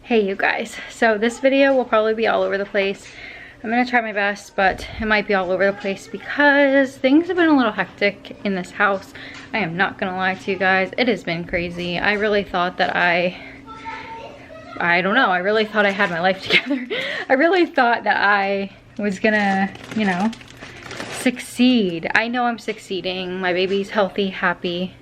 Hey you guys, so this video will probably be all over the place. I'm gonna try my best, but it might be all over the place because things have been a little hectic in this house. I am not gonna lie to you guys, it has been crazy. I really thought that I don't know, I really thought I had my life together. I really thought that I was gonna, you know, succeed. I know I'm succeeding. My baby's healthy, happy.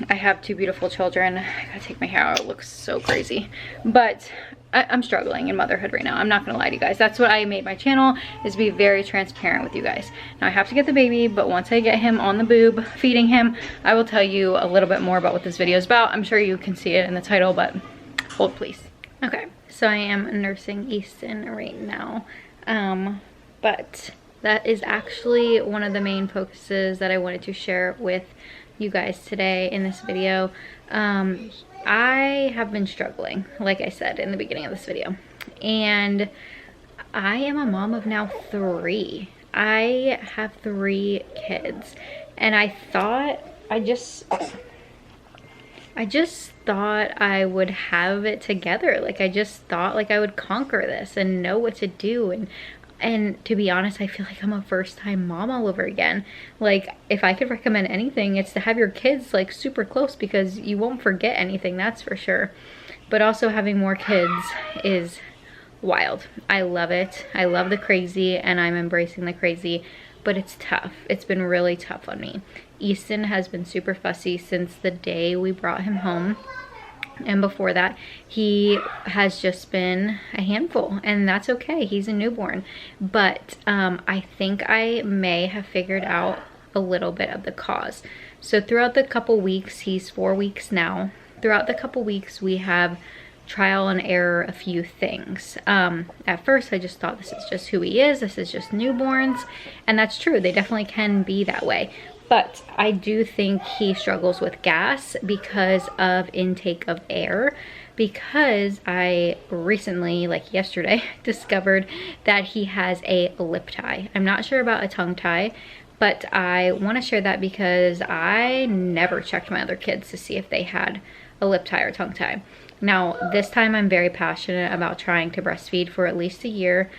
I have two beautiful children. I gotta take my hair out, it looks so crazy. But I'm struggling in motherhood right now. I'm not gonna lie to you guys. That's what I made my channel, is be very transparent with you guys. Now I have to get the baby, but once I get him on the boob, feeding him, I will tell you a little bit more about what this video is about. I'm sure you can see it in the title, but hold please. Okay, so I am nursing Easton right now. But that is actually one of the main focuses that I wanted to share with you guys today in this video. I have been struggling, like I said in the beginning of this video, and I am a mom of now 3. I have 3 kids, and I just thought I would have it together. Like I just thought like I would conquer this and know what to do, and to be honest, I feel like I'm a first-time mom all over again. Like, if I could recommend anything, it's to have your kids like super close, because you won't forget anything, that's for sure. But also having more kids is wild. I love it. I love the crazy, and I'm embracing the crazy, but it's tough. It's been really tough on me. Easton has been super fussy since the day we brought him home. And before that, he has just been a handful, and that's okay. He's a newborn. But I think I may have figured out a little bit of the cause. So throughout the couple weeks, he's 4 weeks now. Throughout the couple weeks, we have trial and error a few things. At first, I just thought this is just who he is. This is just newborns. And that's true. They definitely can be that way. But I do think he struggles with gas because of intake of air, because I recently, like yesterday, discovered that he has a lip tie. I'm not sure about a tongue tie, but I want to share that because I never checked my other kids to see if they had a lip tie or tongue tie. Now, this time I'm very passionate about trying to breastfeed for at least a year,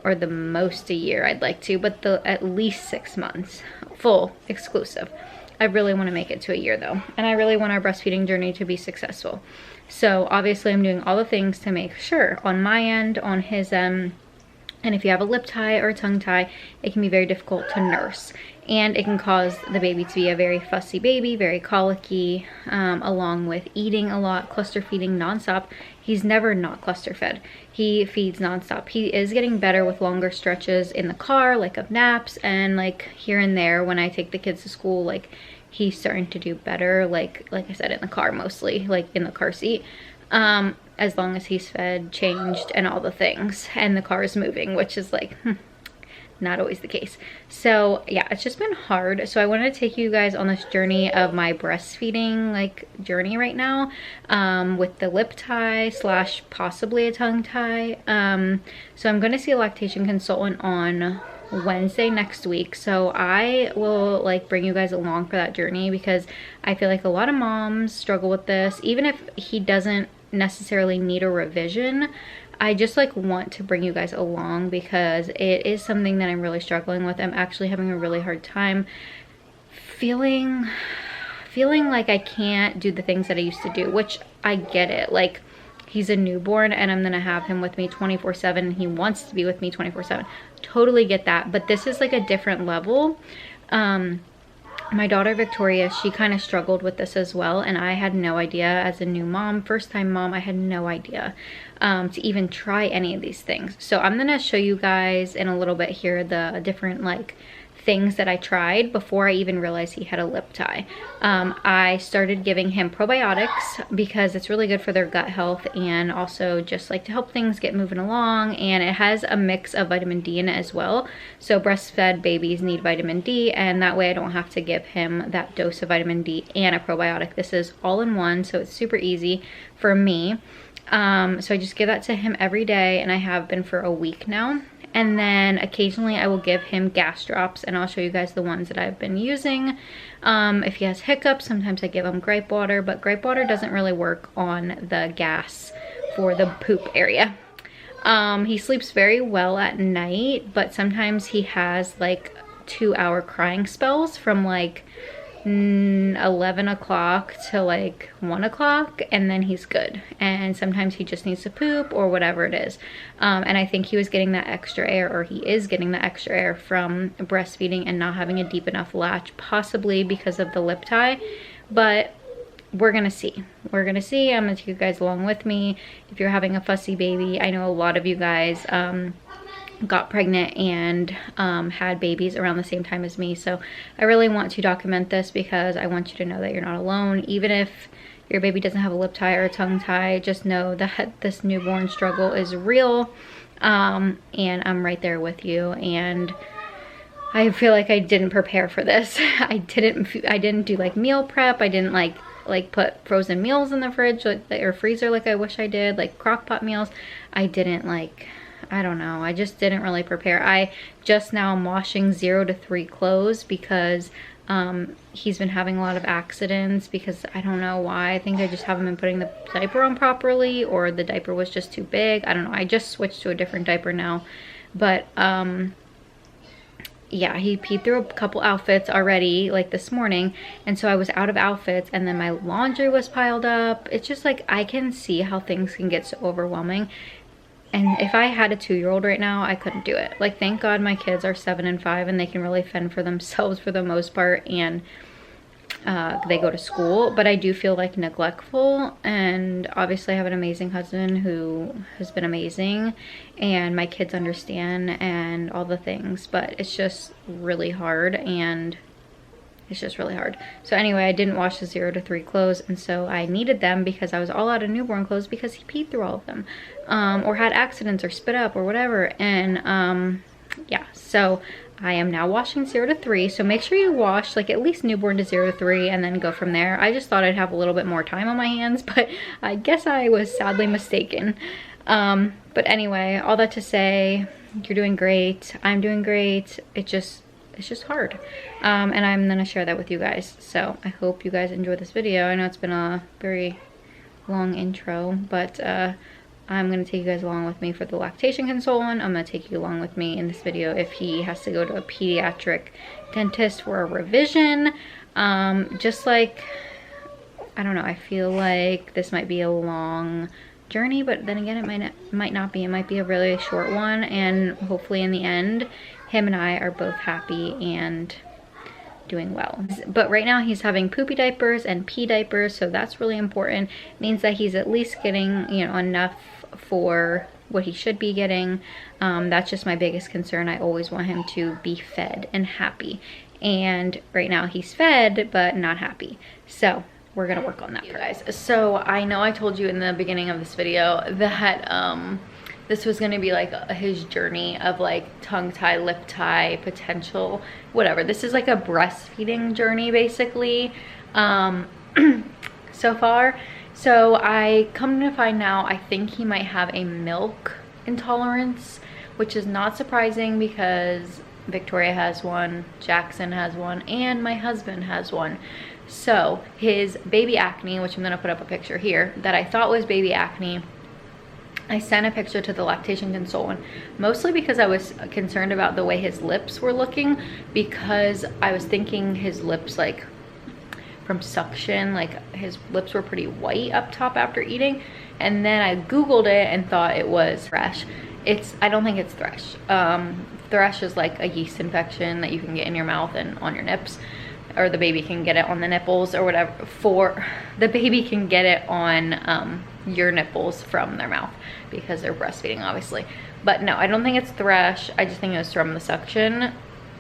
or the most a year I'd like to, but at least 6 months. Full exclusive. I really want to make it to a year though, and I really want our breastfeeding journey to be successful. So obviously I'm doing all the things to make sure on my end, on his end. And if you have a lip tie or a tongue tie, it can be very difficult to nurse, and it can cause the baby to be a very fussy baby, very colicky, along with eating a lot, cluster feeding nonstop. He's never not cluster fed. He feeds nonstop. He is getting better with longer stretches in the car, like of naps, and like here and there when I take the kids to school, like he's starting to do better, like I said, in the car mostly, like in the car seat. As long as he's fed, changed, and all the things, and the car is moving, which is like not always the case. So yeah, it's just been hard. So I wanted to take you guys on this journey of my breastfeeding like journey right now, with the lip tie slash possibly a tongue tie. So I'm going to see a lactation consultant on Wednesday next week, so I will like bring you guys along for that journey, because I feel like a lot of moms struggle with this. Even if he doesn't necessarily need a revision, I just like want to bring you guys along because it is something that I'm really struggling with. I'm actually having a really hard time feeling like I can't do the things that I used to do, which I get it. Like, he's a newborn and I'm gonna have him with me 24/7. He wants to be with me 24/7. Totally get that, but this is like a different level. My daughter Victoria, she kind of struggled with this as well, and I had no idea. As a new mom, first time mom, I had no idea to even try any of these things. So I'm gonna show you guys in a little bit here the different like things that I tried before I even realized he had a lip tie. I started giving him probiotics because it's really good for their gut health, and also just like to help things get moving along, and it has a mix of vitamin D in it as well. So breastfed babies need vitamin D, and that way I don't have to give him that dose of vitamin D and a probiotic. This is all in one, so it's super easy for me. So I just give that to him every day, and I have been for a week now. And then occasionally I will give him gas drops, and I'll show you guys the ones that I've been using. If he has hiccups, sometimes I give him gripe water, but gripe water doesn't really work on the gas for the poop area. He sleeps very well at night, but sometimes he has like 2-hour crying spells from like 11 o'clock to like 1 o'clock, and then he's good. And sometimes he just needs to poop or whatever it is. And I think he was getting that extra air, or he is getting that extra air from breastfeeding and not having a deep enough latch, possibly because of the lip tie. But we're gonna see. We're gonna see. I'm gonna take you guys along with me. If you're having a fussy baby, I know a lot of you guys got pregnant and had babies around the same time as me, so I really want to document this because I want you to know that you're not alone. Even if your baby doesn't have a lip tie or a tongue tie, just know that this newborn struggle is real, and I'm right there with you. And I feel like I didn't prepare for this. I didn't do like meal prep. I didn't like put frozen meals in the fridge or freezer like I wish I did, like crock pot meals. I didn't like, I don't know, I just didn't really prepare. I just now am washing 0 to 3 clothes because he's been having a lot of accidents, because I don't know why. I think I just haven't been putting the diaper on properly, or the diaper was just too big. I don't know. I just switched to a different diaper now. But yeah, he peed through a couple outfits already, like this morning, and so I was out of outfits, and then my laundry was piled up. It's just like, I can see how things can get so overwhelming. And if I had a 2-year-old right now, I couldn't do it. Like, thank God my kids are 7 and 5 and they can really fend for themselves for the most part, and they go to school. But I do feel like neglectful, and obviously I have an amazing husband who has been amazing, and my kids understand and all the things, but it's just really hard, and it's just really hard. So anyway, I didn't wash the 0 to 3 clothes, and so I needed them because I was all out of newborn clothes because he peed through all of them, or had accidents or spit up or whatever. And yeah, so I am now washing 0 to 3. So make sure you wash like at least newborn to 0 to 3 and then go from there. I just thought I'd have a little bit more time on my hands, but I guess I was sadly mistaken. But anyway, all that to say, you're doing great. I'm doing great. It's just hard, and I'm gonna share that with you guys. So I hope you guys enjoyed this video. I know it's been a very long intro, but I'm gonna take you guys along with me for the lactation consultant. I'm gonna take you along with me in this video if he has to go to a pediatric dentist for a revision. Just like, I don't know, I feel like this might be a long journey, but then again, it might not be. It might be a really short one, and hopefully in the end him and I are both happy and doing well. But right now he's having poopy diapers and pee diapers, so that's really important. It means that he's at least getting, you know, enough for what he should be getting. That's just my biggest concern. I always want him to be fed and happy, and right now he's fed but not happy, so we're gonna work on that, guys. So I know I told you in the beginning of this video that this was gonna be like his journey of like tongue tie, lip tie, potential, whatever. This is like a breastfeeding journey basically, so far. So I come to find now, I think he might have a milk intolerance, which is not surprising because Victoria has one, Jackson has one, and my husband has one. So his baby acne, which I'm gonna put up a picture here, that I thought was baby acne, I sent a picture to the lactation consultant, mostly because I was concerned about the way his lips were looking, because I was thinking his lips, like from suction, like his lips were pretty white up top after eating. And then I Googled it and thought it was thrush. I don't think it's thrush. Thrush is like a yeast infection that you can get in your mouth and on your nips, or the baby can get it on the nipples or whatever. The baby can get it on your nipples from their mouth because they're breastfeeding, obviously. But no, I don't think it's thrush. I just think it was from the suction,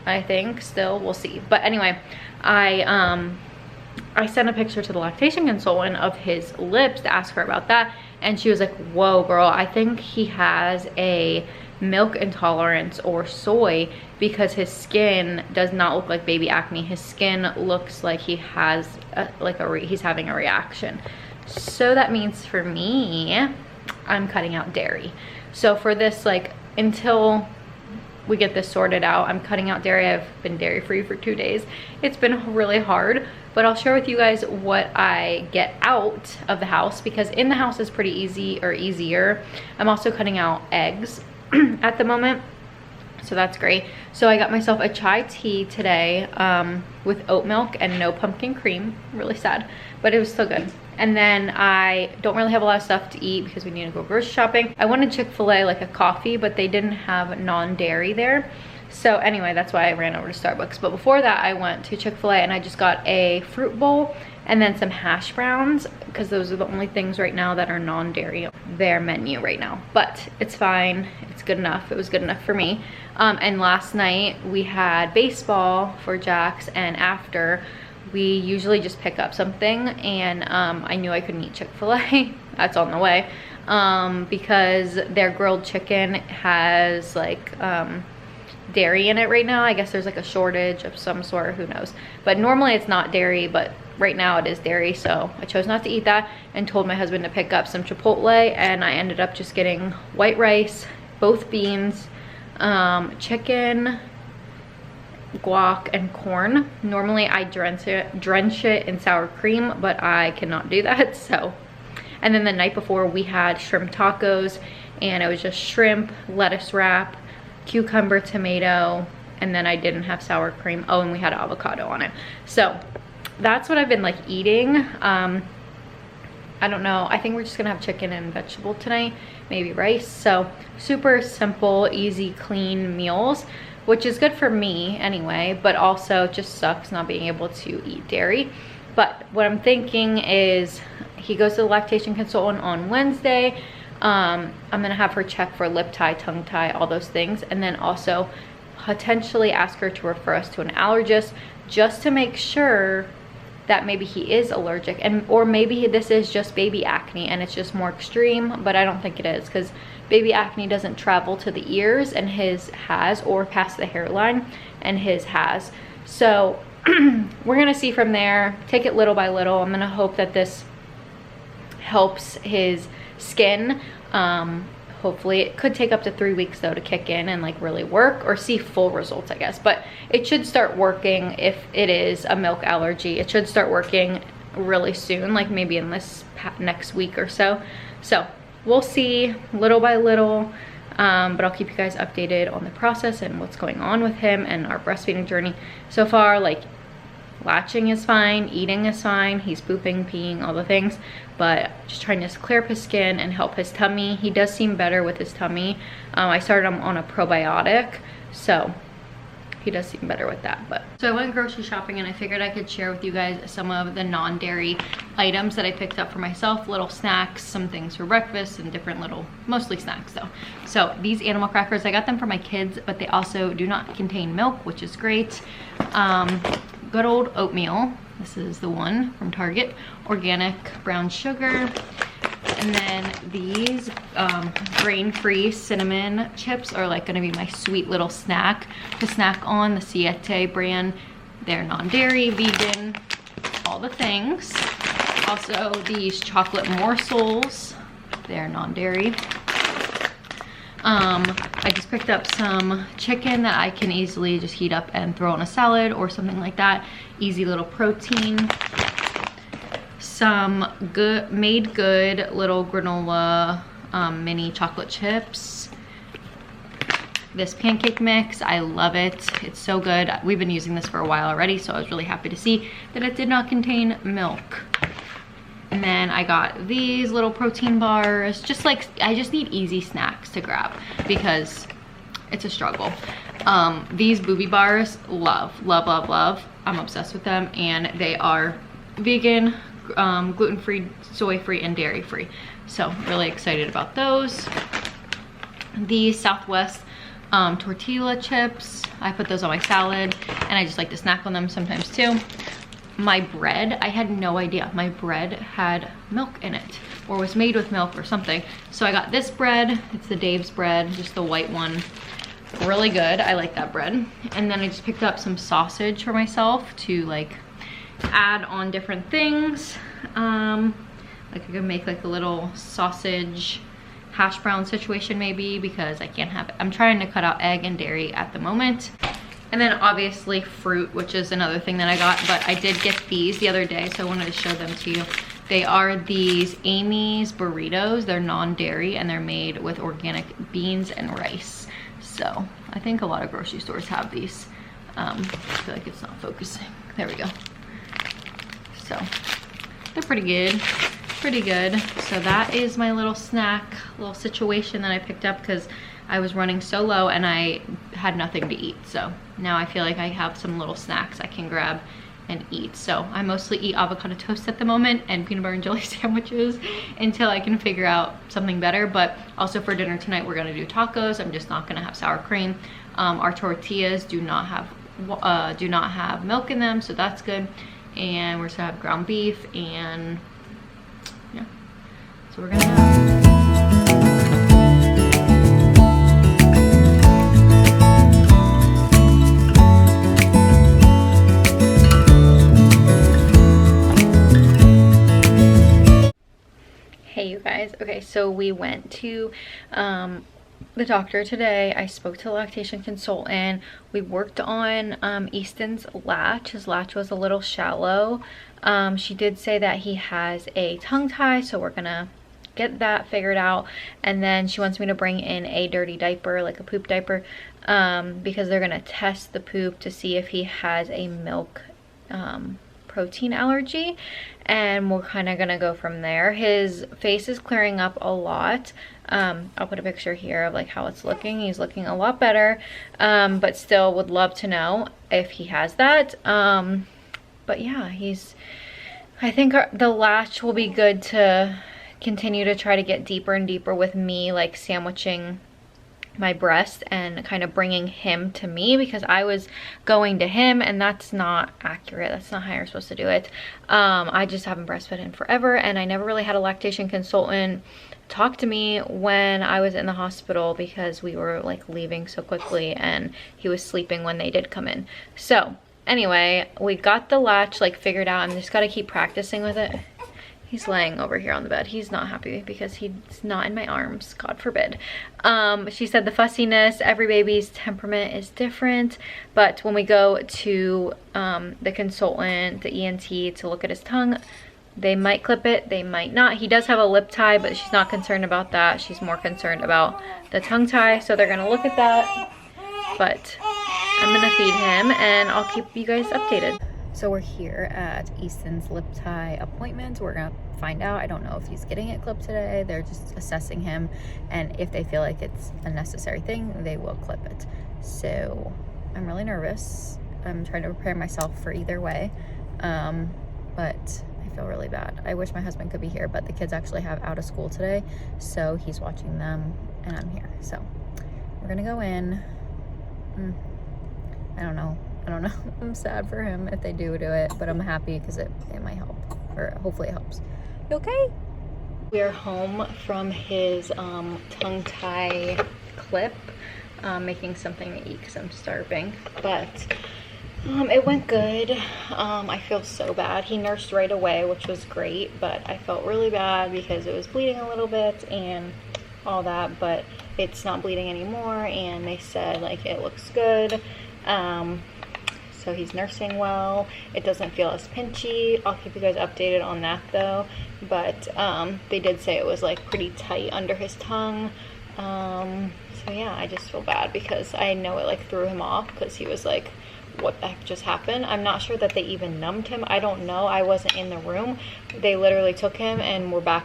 I think. Still, we'll see. But anyway, I sent a picture to the lactation consultant of his lips to ask her about that, and she was like, whoa girl, I think he has a milk intolerance or soy, because his skin does not look like baby acne. His skin looks like he has he's having a reaction. So that means for me, I'm cutting out dairy. So for this, like, until we get this sorted out. I'm cutting out dairy. I've been dairy free for 2 days. It's been really hard, but I'll share with you guys what I get out of the house, because in the house is pretty easy, or easier. I'm also cutting out eggs at the moment, so that's great. So I got myself a chai tea today with oat milk and no pumpkin cream. Really sad, but it was still good. And then I don't really have a lot of stuff to eat because we need to go grocery shopping. I wanted Chick-fil-A, like a coffee, but they didn't have non-dairy there. So anyway, that's why I ran over to Starbucks. But before that, I went to Chick-fil-A and I just got a fruit bowl and then some hash browns, because those are the only things right now that are non-dairy, their menu right now. But it's fine, it's good enough. It was good enough for me. And last night we had baseball for Jax, and after, we usually just pick up something, and I knew I couldn't eat Chick-fil-A. That's on the way, because their grilled chicken has like dairy in it right now. I guess there's like a shortage of some sort, who knows. But normally it's not dairy, but right now it is dairy, so I chose not to eat that and told my husband to pick up some Chipotle, and I ended up just getting white rice, both beans, chicken, guac, and corn. Normally I drench it in sour cream, but I cannot do that. So, and then the night before we had shrimp tacos, and it was just shrimp, lettuce wrap, cucumber, tomato, and then I didn't have sour cream. Oh, and we had avocado on it. So that's what I've been like eating. I don't know, I think we're just gonna have chicken and vegetable tonight, maybe rice. So super simple, easy, clean meals, which is good for me anyway, but also just sucks not being able to eat dairy. But what I'm thinking is, he goes to the lactation consultant on Wednesday. I'm gonna have her check for lip tie, tongue tie, all those things, and then also potentially ask her to refer us to an allergist, just to make sure that maybe he is allergic, and or maybe this is just baby acne and it's just more extreme. But I don't think it is, because baby acne doesn't travel to the ears, and his has, or past the hairline, and his has. So we're gonna see from there, take it little by little. I'm gonna hope that this helps his skin. Hopefully it could take up to 3 weeks though to kick in and like really work, or see full results, I guess. But it should start working. If it is a milk allergy, it should start working really soon, like maybe in this next week or so. So we'll see little by little, but I'll keep you guys updated on the process and what's going on with him and our breastfeeding journey. So far, like, latching is fine, eating is fine, he's pooping, peeing, all the things, but just trying to clear up his skin and help his tummy. He does seem better with his tummy. I started him on a probiotic, so he does seem better with that. But so I went grocery shopping, and I figured I could share with you guys some of the non-dairy items that I picked up for myself, little snacks, some things for breakfast, and different little, mostly snacks though. So these animal crackers, I got them for my kids, but they also do not contain milk, which is great. Good old oatmeal. This is the one from Target, organic brown sugar. And then these grain-free cinnamon chips are like gonna be my sweet little snack to snack on. The Siete brand. They're non-dairy, vegan, all the things. Also these chocolate morsels, they're non-dairy. I just picked up some chicken that I can easily just heat up and throw in a salad or something like that. Easy little protein. Some made good little granola mini chocolate chips. This pancake mix, I love it. It's so good. We've been using this for a while already, so I was really happy to see that it did not contain milk. And then I got these little protein bars. Just like, I just need easy snacks to grab because it's a struggle. These booby bars, love. I'm obsessed with them, and they are vegan, gluten-free, soy-free, and dairy-free. So really excited about those. The Southwest tortilla chips, I put those on my salad, and I just like to snack on them sometimes too. My bread, I had no idea my bread had milk in it, or was made with milk or something. So I got this bread. It's the Dave's bread, just the white one. Really good. I like that bread. And then I just picked up some sausage for myself to like add on different things. Like I could make like a little sausage hash brown situation maybe, because I can't have it. I'm trying to cut out egg and dairy at the moment. And then obviously fruit, which is another thing that I got, but I did get these the other day, so I wanted to show them to you. They are these Amy's burritos. They're non-dairy and they're made with organic beans and rice. So I think a lot of grocery stores have these. I feel like it's not focusing. There we go. So they're pretty good. Pretty good. So that is my little snack, little situation that I picked up because I was running so low and I had nothing to eat. So now I feel like I have some little snacks I can grab and eat. So I mostly eat avocado toast at the moment and peanut butter and jelly sandwiches until I can figure out something better. But also for dinner tonight, we're gonna do tacos. I'm just not gonna have sour cream. Our tortillas do not have milk in them, so that's good. And we're just gonna have ground beef, and yeah, so we're gonna have. Hey you guys, okay, so we went to the doctor today. I spoke to the lactation consultant. We worked on Easton's latch. His latch was a little shallow. She did say that he has a tongue tie, so we're gonna get that figured out. And then she wants me to bring in a dirty diaper, like a poop diaper, because they're gonna test the poop to see if he has a milk protein allergy, and we're kind of gonna go from there. His face is clearing up a lot. I'll put a picture here of like how it's looking. He's looking a lot better, but still would love to know if he has that. But yeah, I think the latch will be good to continue to try to get deeper and deeper with me, like sandwiching my breast and kind of bringing him to me, because I was going to him and that's not accurate. That's not how you're supposed to do it. I just haven't breastfed in forever, and I never really had a lactation consultant talk to me when I was in the hospital because we were like leaving so quickly and he was sleeping when they did come in. So anyway, we got the latch like figured out. I'm just gotta keep practicing with it. He's laying over here on the bed. He's not happy because he's not in my arms, God forbid. She said the fussiness, every baby's temperament is different, but when we go to the consultant, the ENT, to look at his tongue, they might clip it, they might not. He does have a lip tie, but she's not concerned about that. She's more concerned about the tongue tie, so they're gonna look at that. But I'm gonna feed him and I'll keep you guys updated. So we're here at Easton's lip tie appointment. We're gonna find out. I don't know if he's getting it clipped today. They're just assessing him, and if they feel like it's a necessary thing, they will clip it. So I'm really nervous. I'm trying to prepare myself for either way, but I feel really bad. I wish my husband could be here, but the kids actually have out of school today, so he's watching them and I'm here. So we're gonna go in. I don't know. I'm sad for him if they do it, but I'm happy because it might help, or hopefully it helps. You okay? We are home from his tongue tie clip, making something to eat because I'm starving, but it went good. I feel so bad. He nursed right away, which was great, but I felt really bad because it was bleeding a little bit and all that, but it's not bleeding anymore, and they said like it looks good. So he's nursing well. It doesn't feel as pinchy. I'll keep you guys updated on that though. But they did say it was like pretty tight under his tongue. So yeah, I just feel bad because I know it like threw him off because he was like, what the heck just happened? I'm not sure that they even numbed him. I don't know. I wasn't in the room. They literally took him and were back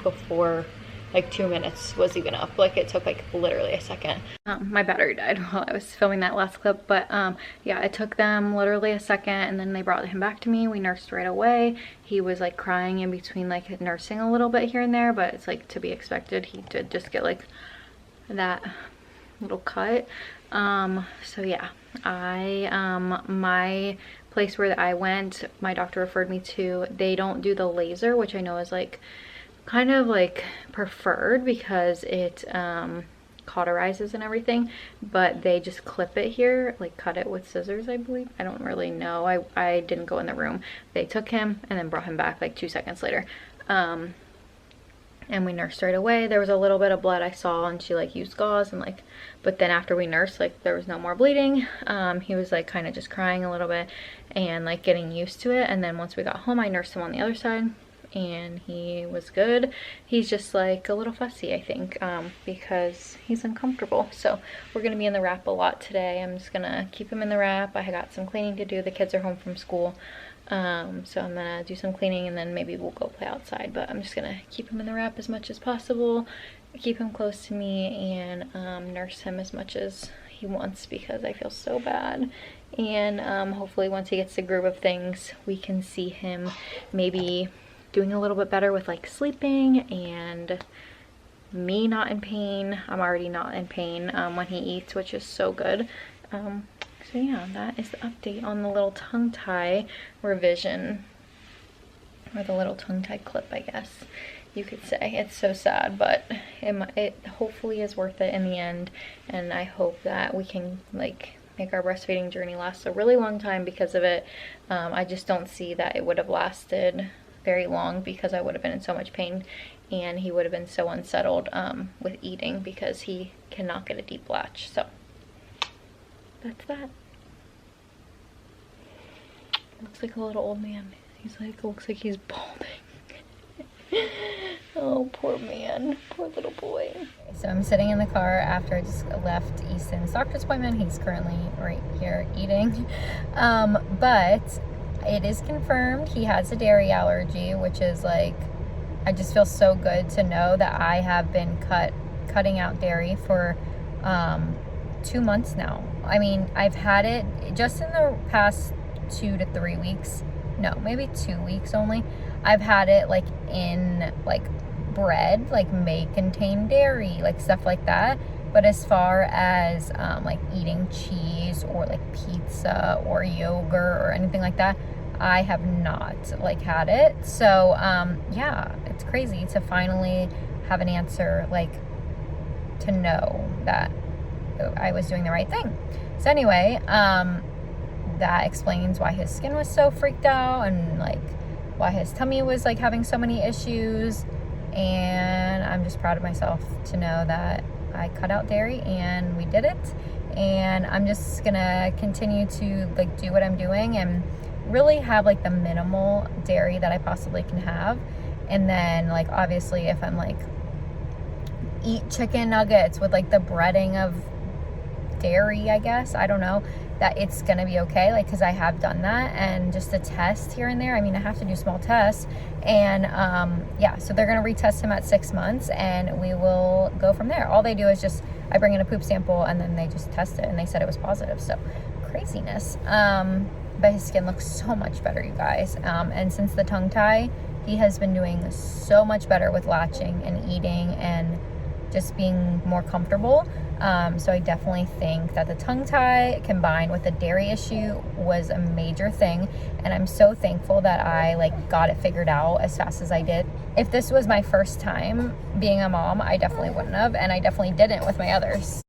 before like 2 minutes was even up. Like it took like literally a second. My battery died while I was filming that last clip, but yeah, it took them literally a second, and then they brought him back to me. We nursed right away. He was like crying in between like nursing a little bit here and there, but it's like to be expected. He did just get like that little cut. So yeah, my place where I went, my doctor referred me to, they don't do the laser, which I know is like kind of like preferred because it cauterizes and everything, but they just clip it here, like cut it with scissors, I believe. I don't really know. I didn't go in the room. They took him and then brought him back like 2 seconds later. and we nursed right away. There was a little bit of blood I saw, and she like used gauze and like, but then after we nursed, like there was no more bleeding. He was like kind of just crying a little bit and like getting used to it. And then once we got home, I nursed him on the other side and he was good. He's just like a little fussy, I think, because he's uncomfortable. So we're gonna be in the wrap a lot today. I'm just gonna keep him in the wrap. I got some cleaning to do. The kids are home from school. So I'm gonna do some cleaning and then maybe we'll go play outside, but I'm just gonna keep him in the wrap as much as possible, keep him close to me, and nurse him as much as he wants because I feel so bad. And hopefully once he gets the groove of things, we can see him maybe doing a little bit better with like sleeping and me not in pain. I'm already not in pain when he eats, which is so good. So yeah, that is the update on the little tongue tie revision, or the little tongue tie clip, I guess you could say. It's so sad, but it hopefully is worth it in the end, and I hope that we can like make our breastfeeding journey last a really long time because of it. I just don't see that it would have lasted very long because I would have been in so much pain and he would have been so unsettled with eating because he cannot get a deep latch. So that's that. Looks like a little old man. He's like, looks like he's balding. Oh, poor man. Poor little boy. So I'm sitting in the car after I just left Easton's doctor's appointment. He's currently right here eating. But it is confirmed he has a dairy allergy, which is like, I just feel so good to know that I have been cutting out dairy for 2 months now. I mean, I've had it just in the past 2 to 3 weeks. No, maybe 2 weeks only. I've had it like in like bread, like may contain dairy, like stuff like that. But as far as like eating cheese or like pizza or yogurt or anything like that, I have not like had it. So yeah, it's crazy to finally have an answer, like to know that I was doing the right thing. So anyway, that explains why his skin was so freaked out and like why his tummy was like having so many issues. And I'm just proud of myself to know that I cut out dairy and we did it. And I'm just gonna continue to like do what I'm doing and really have like the minimal dairy that I possibly can have. And then like obviously if I'm like eat chicken nuggets with like the breading of dairy, I guess, I don't know, that it's gonna be okay, like because I have done that, and just a test here and there. I mean, I have to do small tests, and yeah, so they're gonna retest him at 6 months and we will go from there. All they do is just, I bring in a poop sample and then they just test it and they said it was positive. So craziness. But his skin looks so much better, you guys, and since the tongue tie, he has been doing so much better with latching and eating and just being more comfortable. So I definitely think that the tongue tie combined with the dairy issue was a major thing, and I'm so thankful that I like got it figured out as fast as I did. If this was my first time being a mom, I definitely wouldn't have, and I definitely didn't with my others.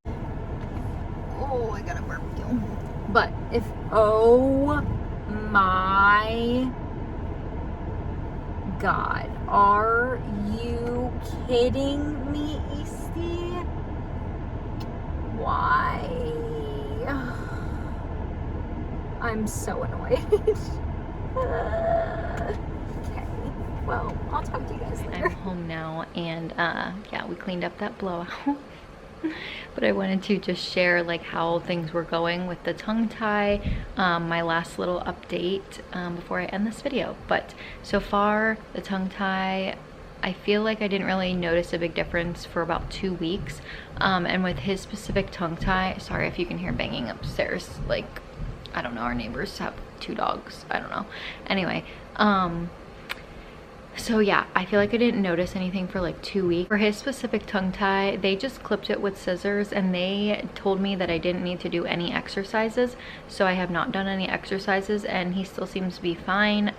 Oh, I gotta burp you. But if, oh my God, are you kidding me, Easty? Why? I'm so annoyed. Okay, well, I'll talk to you guys later. I'm home now, and yeah, we cleaned up that blowout. But I wanted to just share like how things were going with the tongue tie, my last little update before I end this video. But so far, the tongue tie, I feel like I didn't really notice a big difference for about 2 weeks. And with his specific tongue tie, sorry if you can hear banging upstairs, like, I don't know, our neighbors have 2 dogs, I don't know. Anyway, so yeah, I feel like I didn't notice anything for like 2 weeks. For his specific tongue tie, they just clipped it with scissors, and they told me that I didn't need to do any exercises. So I have not done any exercises, and he still seems to be fine.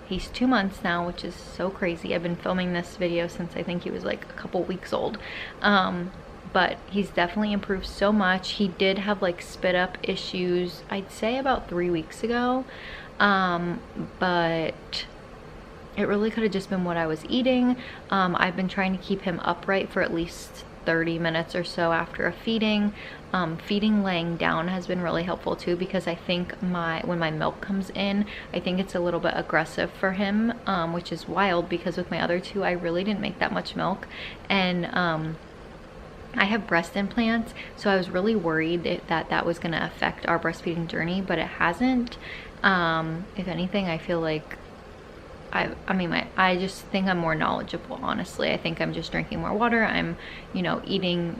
He's 2 months now, which is so crazy. I've been filming this video since I think he was like a couple weeks old. But he's definitely improved so much. He did have like spit up issues, I'd say about 3 weeks ago. But it really could have just been what I was eating. I've been trying to keep him upright for at least 30 minutes or so after a feeding. Feeding laying down has been really helpful too, because I think when my milk comes in, I think it's a little bit aggressive for him, which is wild because with my other two, I really didn't make that much milk. And I have breast implants, so I was really worried that was gonna affect our breastfeeding journey, but it hasn't. If anything, I feel like I just think I'm more knowledgeable, honestly. I think I'm just drinking more water. I'm, you know, eating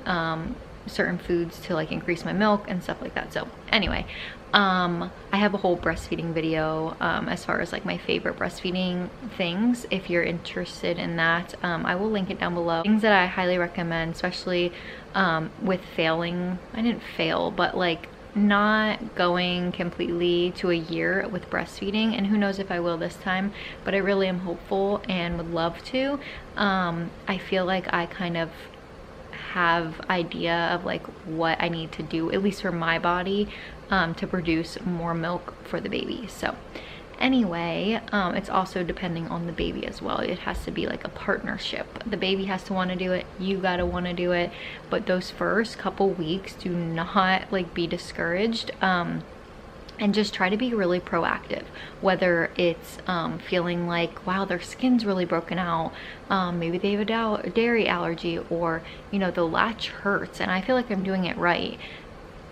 certain foods to like increase my milk and stuff like that. So anyway, I have a whole breastfeeding video as far as like my favorite breastfeeding things. If you're interested in that, I will link it down below. Things that I highly recommend, especially with failing. I didn't fail, but like not going completely to a year with breastfeeding, and who knows if I will this time, but I really am hopeful and would love to. I feel like I kind of have idea of like what I need to do, at least for my body, to produce more milk for the baby. So anyway, it's also depending on the baby as well. It has to be like a partnership. The baby has to want to do it, you gotta want to do it, but those first couple weeks, do not like be discouraged, and just try to be really proactive, whether it's feeling like, wow, their skin's really broken out, maybe they have a dairy allergy, or you know, the latch hurts and I feel like I'm doing it right.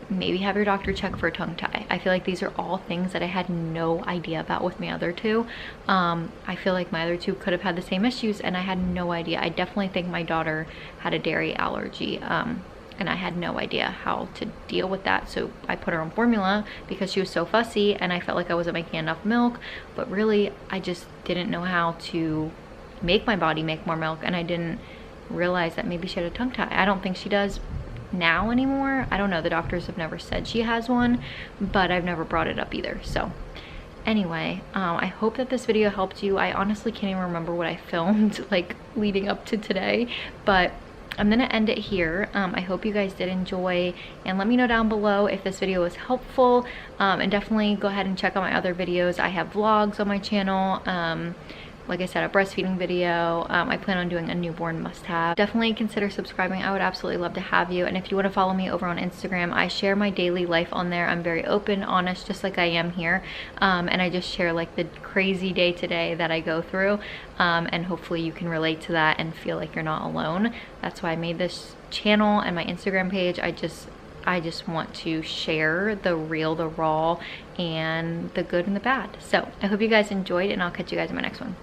Maybe have your doctor check for a tongue tie. I feel like these are all things that I had no idea about with my other two. I feel like my other two could have had the same issues and I had no idea. I definitely think my daughter had a dairy allergy, and I had no idea how to deal with that. So I put her on formula because she was so fussy and I felt like I wasn't making enough milk, but really I just didn't know how to make my body make more milk, and I didn't realize that maybe she had a tongue tie. I don't think she does now anymore. I don't know, the doctors have never said she has one, but I've never brought it up either. So anyway, I hope that this video helped you. I honestly can't even remember what I filmed like leading up to today, but I'm gonna end it here. I hope you guys did enjoy, and let me know down below if this video was helpful, and definitely go ahead and check out my other videos. I have vlogs on my channel, like I said, a breastfeeding video. I plan on doing a newborn must-have. Definitely consider subscribing. I would absolutely love to have you. And if you want to follow me over on Instagram, I share my daily life on there. I'm very open, honest, just like I am here. And I just share like the crazy day-to-day that I go through. And hopefully you can relate to that and feel like you're not alone. That's why I made this channel and my Instagram page. I just want to share the real, the raw, and the good and the bad. So I hope you guys enjoyed, and I'll catch you guys in my next one.